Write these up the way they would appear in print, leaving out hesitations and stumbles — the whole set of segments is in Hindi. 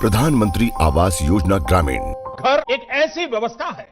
प्रधानमंत्री आवास योजना ग्रामीण। घर एक ऐसी व्यवस्था है,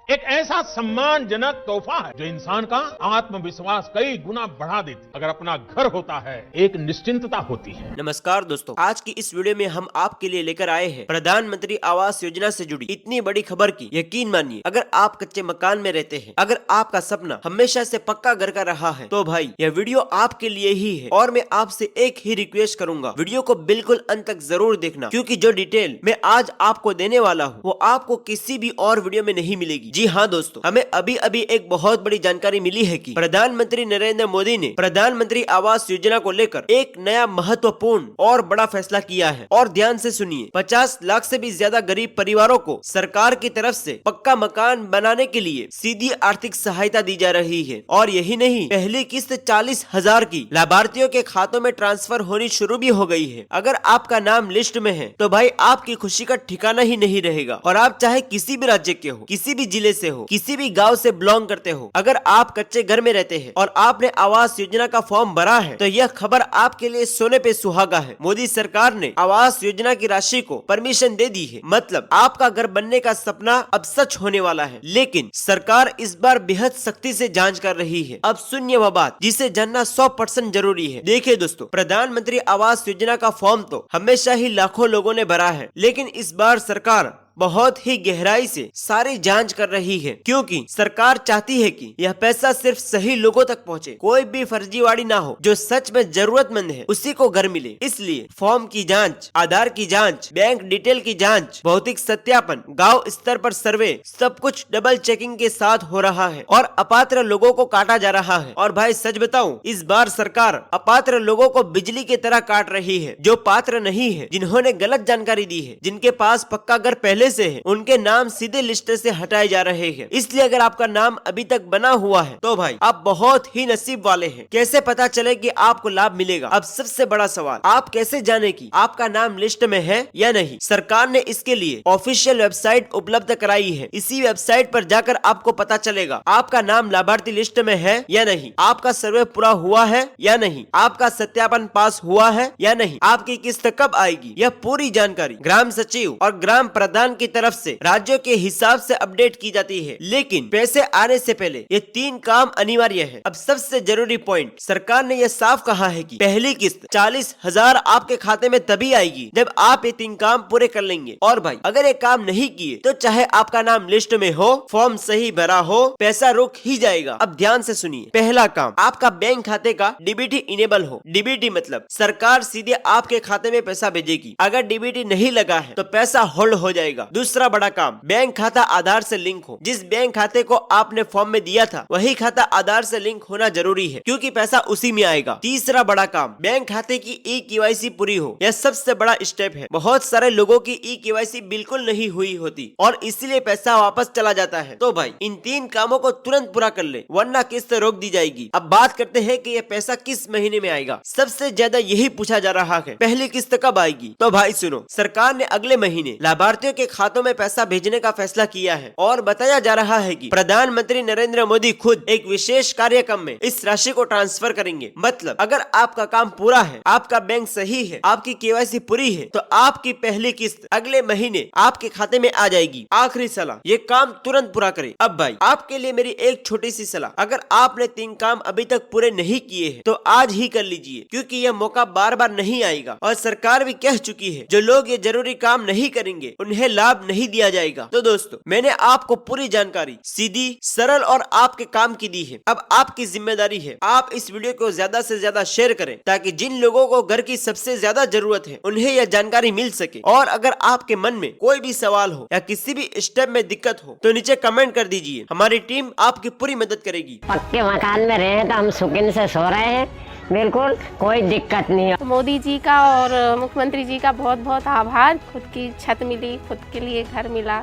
एक ऐसा सम्मानजनक तोहफा है जो इंसान का आत्मविश्वास कई गुना बढ़ा देती है। अगर अपना घर होता है, एक निश्चिंतता होती है। नमस्कार दोस्तों, आज की इस वीडियो में हम आपके लिए लेकर आए हैं प्रधानमंत्री आवास योजना से जुड़ी इतनी बड़ी खबर की यकीन मानिए, अगर आप कच्चे मकान में रहते हैं, अगर आपका सपना हमेशा से पक्का घर का रहा है, तो भाई यह वीडियो आपके लिए ही है। और मैं आपसे एक ही रिक्वेस्ट करूंगा, वीडियो को बिल्कुल अंत तक जरूर देखना, क्योंकि जो डिटेल मैं आज आपको देने वाला हूँ वो आपको किसी भी और वीडियो में नहीं मिलेगी। जी हाँ दोस्तों, हमें अभी अभी एक बहुत बड़ी जानकारी मिली है कि प्रधानमंत्री नरेंद्र मोदी ने प्रधानमंत्री आवास योजना को लेकर एक नया महत्वपूर्ण और बड़ा फैसला किया है। और ध्यान से सुनिए, 50 लाख से भी ज्यादा गरीब परिवारों को सरकार की तरफ से पक्का मकान बनाने के लिए सीधी आर्थिक सहायता दी जा रही है। और यही नहीं, पहली किस्त 40,000 की लाभार्थियों के खातों में ट्रांसफर होनी शुरू भी हो गई है। अगर आपका नाम लिस्ट में है तो भाई आपकी खुशी का ठिकाना ही नहीं रहेगा। और आप चाहे किसी भी राज्य के हो, किसी भी जिले से हो, किसी भी गांव से बिलोंग करते हो, अगर आप कच्चे घर में रहते हैं और आपने आवास योजना का फॉर्म भरा है, तो यह खबर आपके लिए सोने पे सुहागा है। मोदी सरकार ने आवास योजना की राशि को परमिशन दे दी है, मतलब आपका घर बनने का सपना अब सच होने वाला है। लेकिन सरकार इस बार बेहद सख्ती से जांच कर रही है। अब सुनिए वह बात जिसे जानना 100% जरूरी है। देखिए दोस्तों, प्रधानमंत्री आवास योजना का फॉर्म तो हमेशा ही लाखों लोगों ने भरा है, लेकिन इस बार सरकार बहुत ही गहराई से सारी जांच कर रही है, क्योंकि सरकार चाहती है कि यह पैसा सिर्फ सही लोगों तक पहुंचे, कोई भी फर्जीवाड़ी ना हो। जो सच में जरूरतमंद है उसी को घर मिले। इसलिए फॉर्म की जांच, आधार की जांच, बैंक डिटेल की जांच, भौतिक सत्यापन, गांव स्तर पर सर्वे, सब कुछ डबल चेकिंग के साथ हो रहा है और अपात्र लोगों को काटा जा रहा है। और भाई सच बताऊं, इस बार सरकार अपात्र लोगों को बिजली की तरह काट रही है। जो पात्र नहीं है, जिन्होंने गलत जानकारी दी है, जिनके पास पक्का घर पहले से है, उनके नाम सीधे लिस्ट से हटाए जा रहे हैं। इसलिए अगर आपका नाम अभी तक बना हुआ है तो भाई आप बहुत ही नसीब वाले हैं। कैसे पता चले कि आपको लाभ मिलेगा? अब सबसे बड़ा सवाल, आप कैसे जाने कि आपका नाम लिस्ट में है या नहीं? सरकार ने इसके लिए ऑफिशियल वेबसाइट उपलब्ध कराई है। इसी वेबसाइट पर जाकर आपको पता चलेगा आपका नाम लाभार्थी लिस्ट में है या नहीं, आपका सर्वे पूरा हुआ है या नहीं, आपका सत्यापन पास हुआ है या नहीं, आपकी किस्त कब आएगी। यह पूरी जानकारी ग्राम सचिव और ग्राम प्रधान की तरफ से राज्यों के हिसाब से अपडेट की जाती है। लेकिन पैसे आने से पहले ये 3 काम अनिवार्य है। अब सबसे जरूरी पॉइंट, सरकार ने यह साफ कहा है कि पहली किस्त 40,000 आपके खाते में तभी आएगी जब आप ये 3 काम पूरे कर लेंगे। और भाई अगर ये काम नहीं किए तो चाहे आपका नाम लिस्ट में हो, फॉर्म सही भरा हो, पैसा रुक ही जाएगा। अब ध्यान से सुनिए, पहला काम, आपका बैंक खाते का डीबीटी इनेबल हो। डीबीटी मतलब सरकार सीधे आपके खाते में पैसा भेजेगी। अगर डीबीटी नहीं लगा है तो पैसा होल्ड हो जाएगा। दूसरा बड़ा काम, बैंक खाता आधार से लिंक हो। जिस बैंक खाते को आपने फॉर्म में दिया था वही खाता आधार से लिंक होना जरूरी है, क्योंकि पैसा उसी में आएगा। तीसरा बड़ा काम, बैंक खाते की ई-केवाईसी पूरी हो। यह सबसे बड़ा स्टेप है। बहुत सारे लोगों की ई-केवाईसी बिल्कुल नहीं हुई होती और इसीलिए पैसा वापस चला जाता है। तो भाई इन 3 कामों को तुरंत पूरा कर ले, वरना किस्त रोक दी जाएगी। अब बात करते हैं कि यह पैसा किस महीने में आएगा। सबसे ज्यादा यही पूछा जा रहा है, पहली किस्त कब आएगी? तो भाई सुनो, सरकार ने अगले महीने लाभार्थियों के खातों में पैसा भेजने का फैसला किया है और बताया जा रहा है कि प्रधानमंत्री नरेंद्र मोदी खुद एक विशेष कार्यक्रम में इस राशि को ट्रांसफर करेंगे। मतलब अगर आपका काम पूरा है, आपका बैंक सही है, आपकी केवाईसी पूरी है, तो आपकी पहली किस्त अगले महीने आपके खाते में आ जाएगी। आखिरी सलाह, ये काम तुरंत पूरा करें। अब भाई आपके लिए मेरी एक छोटी सी सलाह, अगर आपने 3 काम अभी तक पूरे नहीं किए हैं तो आज ही कर लीजिए, क्योंकि यह मौका बार बार नहीं आएगा। और सरकार भी कह चुकी है, जो लोग ये जरूरी काम नहीं करेंगे उन्हें लाभ नहीं दिया जाएगा। तो दोस्तों, मैंने आपको पूरी जानकारी सीधी, सरल और आपके काम की दी है। अब आपकी जिम्मेदारी है, आप इस वीडियो को ज्यादा से ज्यादा शेयर करें, ताकि जिन लोगों को घर की सबसे ज्यादा जरूरत है उन्हें यह जानकारी मिल सके। और अगर आपके मन में कोई भी सवाल हो या किसी भी स्टेप में दिक्कत हो तो नीचे कमेंट कर दीजिए, हमारी टीम आपकी पूरी मदद करेगी। पक्के मकान में रहे तो हम सुकून से सो रहे हैं, बिल्कुल कोई दिक्कत नहीं है। तो मोदी जी का और मुख्यमंत्री जी का बहुत बहुत आभार। खुद की छत मिली, खुद के लिए घर मिला।